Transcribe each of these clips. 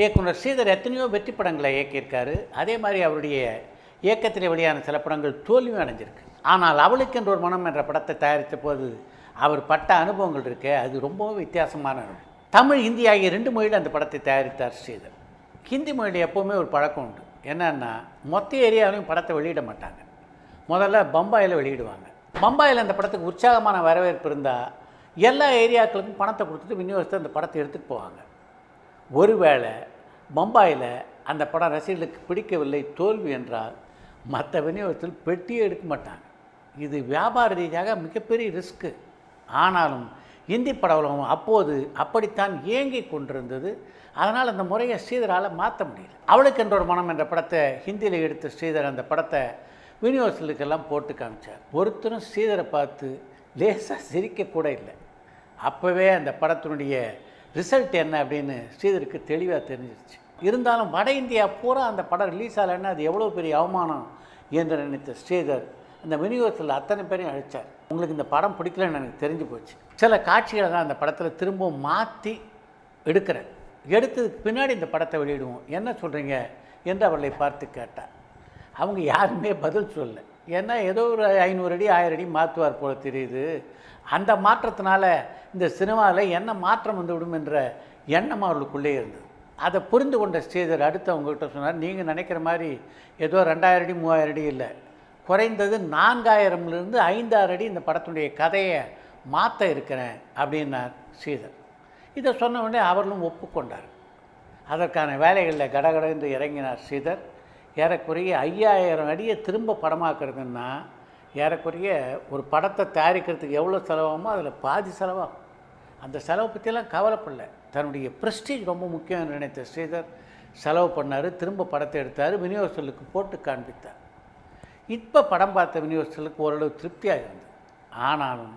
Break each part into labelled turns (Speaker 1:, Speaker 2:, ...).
Speaker 1: இயக்குனர் ஸ்ரீதர் எத்தனையோ வெற்றி படங்களை இயக்கியிருக்காரு. அதே மாதிரி அவருடைய இயக்கத்தில் வெளியான சில படங்கள் தோல்வியும் அடைஞ்சிருக்கு. ஆனால் அவளுக்கென்ற ஒரு மனம் என்ற படத்தை தயாரித்த போது அவர் பட்ட அனுபவங்கள் இருக்கு, அது ரொம்பவும் வித்தியாசமான அனுபவம். தமிழ், ஹிந்தி ஆகிய 2 மொழியில் அந்த படத்தை தயாரித்தார் ஸ்ரீதர். ஹிந்தி மொழியில் எப்போவுமே ஒரு பழக்கம் உண்டு. என்னன்னா, மொத்த ஏரியாவிலையும் படத்தை வெளியிட மாட்டாங்க. முதல்ல பம்பாயில் வெளியிடுவாங்க. பம்பாயில் அந்த படத்துக்கு உற்சாகமான வரவேற்பு இருந்தால் எல்லா ஏரியாக்களுக்கும் பணத்தை கொடுத்துட்டு விநியோகத்தை அந்த படத்தை எடுத்துகிட்டு போவாங்க. ஒருவேளை பம்பாயில் அந்த படம் ரசிகர்களுக்கு பிடிக்கவில்லை, தோல்வி என்றால் மற்ற விநியோகத்தில் பெட்டியே எடுக்க மாட்டாங்க. இது வியாபார ரீதியாக மிகப்பெரிய ரிஸ்க்கு. ஆனாலும் இந்தி பட உலகம் அப்போது அப்படித்தான் இயங்கி கொண்டிருந்தது. அதனால் அந்த முறையை ஸ்ரீதரால் மாற்ற முடியல. அவளுக்கென்ற ஒரு மனம் என்ற படத்தை ஹிந்தியில் எடுத்த ஸ்ரீதர் அந்த படத்தை விநியோகர்களுக்கெல்லாம் போட்டு காமிச்சார். ஒருத்தரும் ஸ்ரீதரை பார்த்து லேசாக சிரிக்கக்கூட இல்லை. அப்போவே அந்த படத்தினுடைய ரிசல்ட் என்ன அப்படின்னு ஸ்ரீதருக்கு தெளிவாக தெரிஞ்சிருச்சு. இருந்தாலும் வட இந்தியா பூரா அந்த படம் ரிலீஸ் ஆகலைன்னா அது எவ்வளோ பெரிய அவமானம் என்று நினைத்த ஸ்ரீதர் அந்த விநியோகத்தில் அத்தனை பேரையும் அழைச்சார். உங்களுக்கு இந்த படம் பிடிக்கலன்னு எனக்கு தெரிஞ்சு போச்சு, சில காட்சிகளை தான் அந்த படத்தில் திரும்பவும் மாற்றி எடுக்கிறேன், எடுத்ததுக்கு பின்னாடி இந்த படத்தை வெளியிடுவோம், என்ன சொல்கிறீங்க என்று அவர்களை பார்த்து கேட்டார். அவங்க யாருமே பதில் சொல்லலை. ஏன்னா ஏதோ ஒரு 500 அடி 1000 அடி மாற்றுவார் போல தெரியுது. அந்த மாற்றத்தினால இந்த சினிமாவில் என்ன மாற்றம் வந்துவிடும் என்ற எண்ணம் அவர்களுக்குள்ளே இருந்தது. அதை புரிந்து கொண்ட ஸ்ரீதர் அடுத்து அவங்ககிட்ட சொன்னார், நீங்கள் நினைக்கிற மாதிரி ஏதோ 2000 அடி 3000 அடி இல்லை, குறைந்தது 4000லேருந்து 5000 அடி இந்த படத்துடைய கதையை மாற்ற இருக்கிறேன் அப்படின்னார் ஸ்ரீதர். இதை சொன்ன உடனே அவர்களும் ஒப்புக்கொண்டார். அதற்கான வேலைகளில் கடகட என்று இறங்கினார் ஸ்ரீதர். ஏறக்குறைய 5000 அடியை திரும்ப படமாக்குறதுன்னா ஏறக்குறைய ஒரு படத்தை தயாரிக்கிறதுக்கு எவ்வளோ செலவாகுமோ அதில் பாதி செலவாகும். அந்த செலவை பற்றியெல்லாம் கவலைப்படல. தன்னுடைய ப்ரெஸ்டீஜ் ரொம்ப முக்கியம் நினைத்த ஸ்ரீதர் செலவு பண்ணார். திரும்ப படத்தை எடுத்தார், விநியோகஸ்தர்களுக்கு போட்டு காண்பித்தார். இப்போ படம் பார்த்த விநியோகஸ்தர்களுக்கு ஓரளவு திருப்தியாக இருந்தது. ஆனாலும்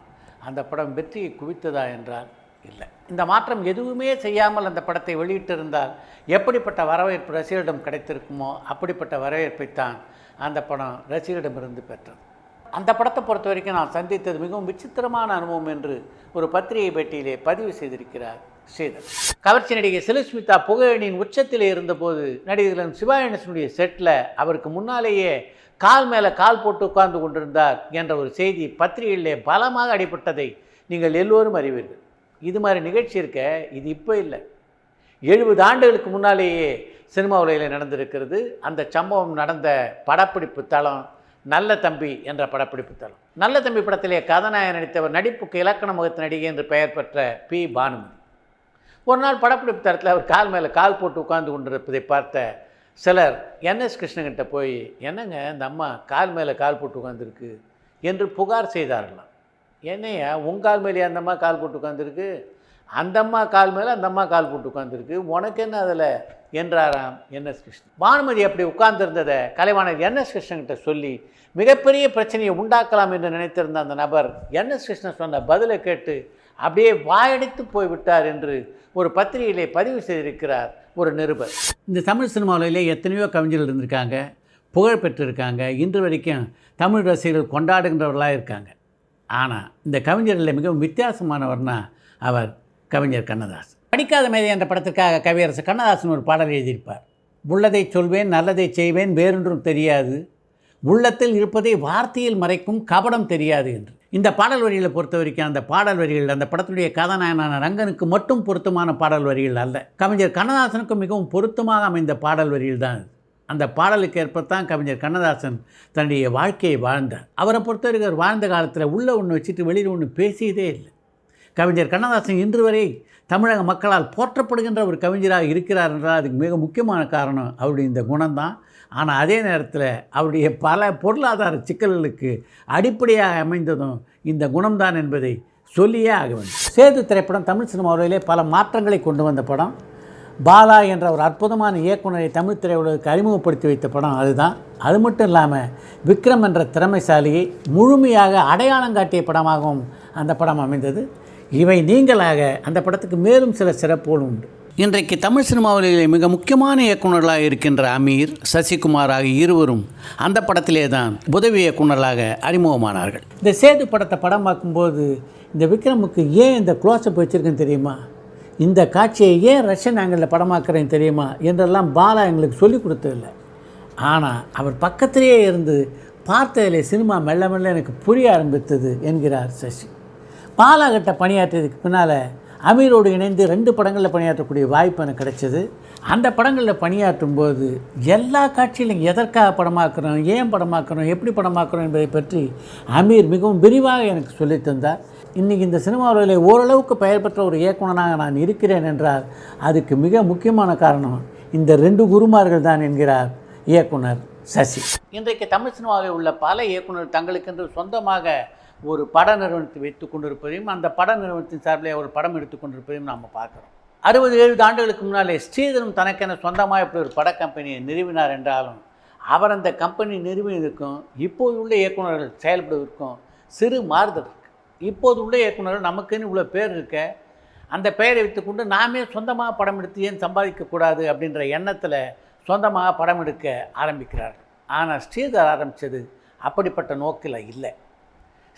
Speaker 1: அந்த படம் வெற்றியை குவித்ததா என்றால் இல்லை. இந்த மாற்றம் எதுவுமே செய்யாமல் அந்த படத்தை வெளியிட்டிருந்தால் எப்படிப்பட்ட வரவேற்பு ரசிகரிடம் கிடைத்திருக்குமோ அப்படிப்பட்ட வரவேற்பைத்தான் அந்த படம் ரசிகரிடமிருந்து பெற்றது. அந்த படத்தை பொறுத்த வரைக்கும் நான் சந்தித்தது மிகவும் விசித்திரமான அனுபவம் என்று ஒரு பத்திரிகை பேட்டியிலே பதிவு செய்திருக்கிறார் ஸ்ரீதர். கவர்ச்சி நடிகை செலுஸ்மிதா புகழனின் உச்சத்திலே இருந்தபோது நடிகர்கள் சிவா கணேசனுடைய செட்டில் அவருக்கு முன்னாலேயே கால் மேலே கால் போட்டு உட்கார்ந்து கொண்டிருந்தார் என்ற ஒரு செய்தி பத்திரிகையிலே பலமாக அடிபட்டதை நீங்கள் எல்லோரும் அறிவீர்கள். இது மாதிரி நிகழ்ச்சி இருக்க இது இப்போ இல்லை, 70 ஆண்டுகளுக்கு முன்னாலேயே சினிமா உலகில் நடந்திருக்கிறது. அந்த சம்பவம் நடந்த படப்பிடிப்பு தளம் நல்ல தம்பி என்ற படப்பிடிப்பு தளம். நல்ல தம்பி படத்திலே கதாநாயகன் நடித்தவர் நடிப்புக்கு இலக்கண முகத்து நடிகை என்று பெயர் பெற்ற பி. பானுமதி. ஒரு நாள் படப்பிடிப்பு தளத்தில் அவர் கால் மேலே கால் போட்டு உட்கார்ந்து கொண்டிருப்பதை பார்த்த சிலர் என்எஸ் கிருஷ்ணகிட்ட போய், என்னங்க இந்த அம்மா கால் மேலே கால் போட்டு உட்காந்துருக்கு என்று புகார் செய்தார்களாம். என்னையா உங்கால் மேலே அந்த அம்மா கால் போட்டு உட்காந்துருக்கு, அந்த அம்மா கால் மேலே அந்த அம்மா கால் போட்டு உட்காந்துருக்கு, உனக்கு என்ன அதில் என்றாராம் என்எஸ் கிருஷ்ணன். பானுமதி அப்படி உட்கார்ந்திருந்ததை கலைவாணர் என்எஸ் கிருஷ்ணன்கிட்ட சொல்லி மிகப்பெரிய பிரச்சனையை உண்டாக்கலாம் என்று நினைத்திருந்த அந்த நபர் என்எஸ் கிருஷ்ணன் சொன்ன பதிலை கேட்டு அப்படியே வாயடித்து போய்விட்டார் என்று ஒரு பத்திரிகையிலே பதிவு செய்திருக்கிறார் ஒரு நிருபர். இந்த தமிழ் சினிமாவிலே எத்தனையோ கவிஞர்கள் இருந்திருக்காங்க, புகழ் பெற்றிருக்காங்க, இன்று வரைக்கும் தமிழ் ரசிகர்கள் கொண்டாடுகின்றவர்களாக இருக்காங்க. ஆனால் இந்த கவிஞர்களில் மிகவும் வித்தியாசமானவர்னா அவர் கவிஞர் கண்ணதாசன். படிக்காத மேதை என்ற படத்திற்காக கவியரசர் கண்ணதாசன் ஒரு பாடல் எழுதியிருப்பார். உள்ளதை சொல்வேன், நல்லதை செய்வேன், வேறொன்றும் தெரியாது, உள்ளத்தில் இருப்பதை வார்த்தையில் மறைக்கும் கபடம் தெரியாது என்று. இந்த பாடல் வரிகளை பொறுத்த வரைக்கும் அந்த பாடல் வரிகள் அந்த படத்துடைய கதாநாயகனான ரங்கனுக்கு மட்டும் பொருத்தமான பாடல் வரிகள் அல்ல, கவிஞர் கண்ணதாசனுக்கும் மிகவும் பொருத்தமாக அமைந்த பாடல் வரிகள் தான். அந்த பாடலுக்கு ஏற்பத்தான் கவிஞர் கண்ணதாசன் தன்னுடைய வாழ்க்கையை வாழ்ந்தார். அவரை பொறுத்தவரைக்கும் அவர் வாழ்ந்த காலத்தில் உள்ள ஒன்று வச்சுட்டு வெளியில் ஒன்று பேசியதே இல்லை. கவிஞர் கண்ணதாசன் இன்று வரை தமிழக மக்களால் போற்றப்படுகின்ற ஒரு கவிஞராக இருக்கிறார் என்றால் அதுக்கு மிக முக்கியமான காரணம் அவருடைய இந்த குணம்தான். ஆனால் அதே நேரத்தில் அவருடைய பல பொருளாதார சிக்கல்களுக்கு அடிப்படையாக அமைந்ததும் இந்த குணம்தான் என்பதை சொல்லியே ஆக வேண்டும். சேது திரைப்படம் தமிழ் சினிமாவிலே பல மாற்றங்களை கொண்டு வந்த படம். பாலா என்ற ஒரு அற்புதமான இயக்குனரை தமிழ் திரையுலகுக்கு அறிமுகப்படுத்தி வைத்த படம் அதுதான். அது மட்டும் இல்லாமல் விக்ரம் என்ற திறமைசாலியை முழுமையாக அடையாளம் காட்டிய படமாகவும் அந்த படம் அமைந்தது. இவை நீங்களாக அந்த படத்துக்கு மேலும் சில சிறப்புகள் உண்டு. இன்றைக்கு தமிழ் சினிமாவிலே மிக முக்கியமான இயக்குநர்களாக இருக்கின்ற அமீர், சசிகுமார் ஆகிய இருவரும் அந்த படத்திலே தான் உதவி இயக்குநர்களாக அறிமுகமானார்கள். இந்த சேது படத்தை படம் பார்க்கும்போது இந்த விக்ரமுக்கு ஏன் இந்த க்ளோஸ்அப் வச்சுருக்குன்னு தெரியுமா? இந்த காட்சியை ஏன் ரஷ்யன் ஆங்கிளில் படமாக்குறேன்னு தெரியுமா என்றெல்லாம் பாலா எங்களுக்கு சொல்லிக் கொடுத்ததில்லை. ஆனால் அவர் பக்கத்திலேயே இருந்து பார்த்ததிலே சினிமா மெல்ல மெல்ல எனக்கு புரிய ஆரம்பித்தது என்கிறார் சசி. பாலாகிட்ட பணியாற்றியதுக்கு பின்னால் அமீரோடு இணைந்து 2 படங்களில் பணியாற்றக்கூடிய வாய்ப்பு எனக்கு கிடைச்சது. அந்த படங்களில் பணியாற்றும் போது எல்லா காட்சியிலும் எதற்காக படமாக்குறோம், ஏன் படமாக்குறோம், எப்படி படமாக்குறோம் என்பதை பற்றி அமீர் மிகவும் விரிவாக எனக்கு சொல்லித் தந்தார். இன்றைக்கி இந்த சினிமாவில் ஓரளவுக்கு பெயர் பெற்ற ஒரு இயக்குனராக நான் இருக்கிறேன் என்றால் அதுக்கு மிக முக்கியமான காரணம் இந்த 2 குருமார்கள் தான் என்கிறார் இயக்குனர் சசி. இன்றைக்கு தமிழ் சினிமாவில் உள்ள பல இயக்குனர் தங்களுக்கென்று சொந்தமாக ஒரு பட நிறுவனத்தை வைத்து கொண்டிருப்பதையும் அந்த பட நிறுவனத்தின் சார்பில் ஒரு படம் எடுத்து கொண்டிருப்பதையும் நாம் பார்க்குறோம். 60-70 ஆண்டுகளுக்கு முன்னாலே ஸ்ரீதரும் தனக்கென சொந்தமாக இப்படி ஒரு பட கம்பெனியை நிறுவினார் என்றாலும் அவர் அந்த கம்பெனி நிறுவினதுக்கும் இப்போது உள்ள இயக்குநர்கள் செயல்படுவதற்கும் சிறு மாறுதல் இருக்குது. இப்போது உள்ள இயக்குநர்கள் நமக்குன்னு இவ்வளோ பேர் இருக்க அந்த பெயரை வைத்துக்கொண்டு நாமே சொந்தமாக படம் எடுத்து ஏன் சம்பாதிக்கக்கூடாது அப்படின்ற எண்ணத்தில் சொந்தமாக படம் எடுக்க ஆரம்பிக்கிறார்கள். ஆனால் ஸ்ரீதர் ஆரம்பித்தது அப்படிப்பட்ட நோக்கில் இல்லை.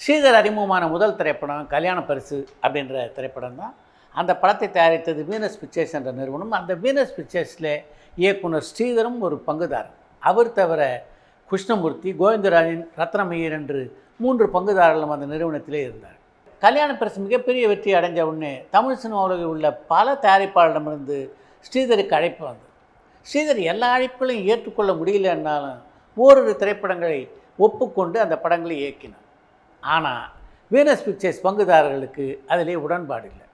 Speaker 1: ஸ்ரீதர் அறிமுகமான முதல் திரைப்படம் கல்யாண பரிசு அப்படின்ற திரைப்படம் தான். அந்த படத்தை தயாரித்தது வீனஸ் பிக்சர்ஸ் என்ற நிறுவனம். அந்த வீனஸ் பிக்சர்ஸில் இயக்குனர் ஸ்ரீதரும் ஒரு பங்குதாரர். அவர் தவிர கிருஷ்ணமூர்த்தி, கோவிந்தராஜன், ரத்னமய்யர் என்று 3 பங்குதாரர்களும் அந்த நிறுவனத்திலே இருந்தார். கல்யாண பரிசு மிகப்பெரிய வெற்றி அடைஞ்ச உடனே தமிழ் சினிமாவில் உள்ள பல தயாரிப்பாளரிடமிருந்து ஸ்ரீதருக்கு அழைப்பு வந்தது. ஸ்ரீதர் எல்லா அழைப்புகளையும் ஏற்றுக்கொள்ள முடியலன்னாலும் ஓரிரு திரைப்படங்களை ஒப்புக்கொண்டு அந்த படங்களை இயக்கினார். ஆனால் வீனஸ் பிக்சர்ஸ் பங்குதாரர்களுக்கு அதிலே உடன்பாடு இல்லை.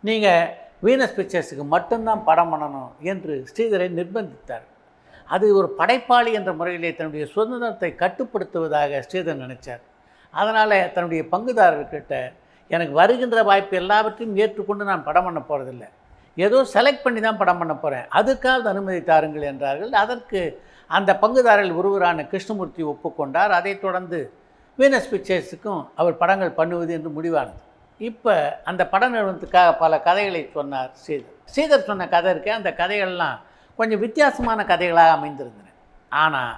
Speaker 1: நீங்கள் வீனஸ் பிக்சர்ஸுக்கு மட்டும்தான் படம் பண்ணணும் என்று ஸ்ரீதரை நிர்பந்தித்தார். அது ஒரு படைப்பாளி என்ற முறையிலே தன்னுடைய சுதந்திரத்தை கட்டுப்படுத்துவதாக ஸ்ரீதர் நினைத்தார். அதனால் தன்னுடைய பங்குதாரர்கிட்ட எனக்கு வருகின்ற வாய்ப்பு எல்லாவற்றையும் ஏற்றுக்கொண்டு நான் படம் பண்ண போகிறதில்லை, ஏதோ செலக்ட் பண்ணி தான் படம் பண்ண போகிறேன், அதுக்காக அனுமதி தாருங்கள் என்றார்கள். அதற்கு அந்த பங்குதாரர்கள் ஒருவரான கிருஷ்ணமூர்த்தி ஒப்புக்கொண்டார். அதைத் தொடர்ந்து வீனஸ் பிக்சர்ஸுக்கும் அவர் படங்கள் பண்ணுவது என்று முடிவானது. இப்போ அந்த பட நிறுவனத்துக்காக பல கதைகளை சொன்னார் ஸ்ரீதர். ஸ்ரீதர் சொன்ன கதை இருக்க அந்த கதைகள்லாம் கொஞ்சம் வித்தியாசமான கதைகளாக அமைந்திருந்தன. ஆனால்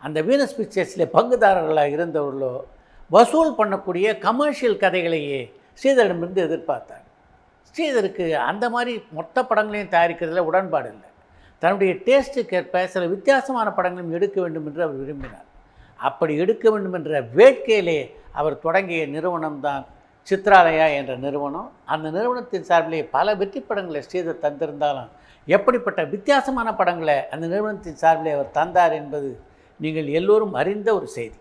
Speaker 1: அந்த வீனஸ் பிக்சர்ஸில் பங்குதாரர்களாக இருந்தவர்களோ வசூல் பண்ணக்கூடிய கமர்ஷியல் கதைகளையே ஸ்ரீதரிடமிருந்து எதிர்பார்த்தார். ஸ்ரீதருக்கு அந்த மாதிரி மொத்த படங்களையும் தயாரிக்கிறதுல உடன்பாடு இல்லை. தன்னுடைய டேஸ்ட்டுக்கேற்ப சில வித்தியாசமான படங்களையும் எடுக்க வேண்டும் என்று அவர் விரும்பினார். அப்படி எடுக்க வேண்டும் என்ற வேட்கையிலே அவர் தொடங்கிய நிறுவனம்தான் சித்ராலயா என்ற நிறுவனம். அந்த நிறுவனத்தின் சார்பிலே பல வெற்றி படங்களை ஸ்ரீதர் தந்திருந்தாலும் எப்படிப்பட்ட வித்தியாசமான படங்களை அந்த நிறுவனத்தின் சார்பிலே அவர் தந்தார் என்பது நீங்கள் எல்லோரும் அறிந்த ஒரு செய்தி.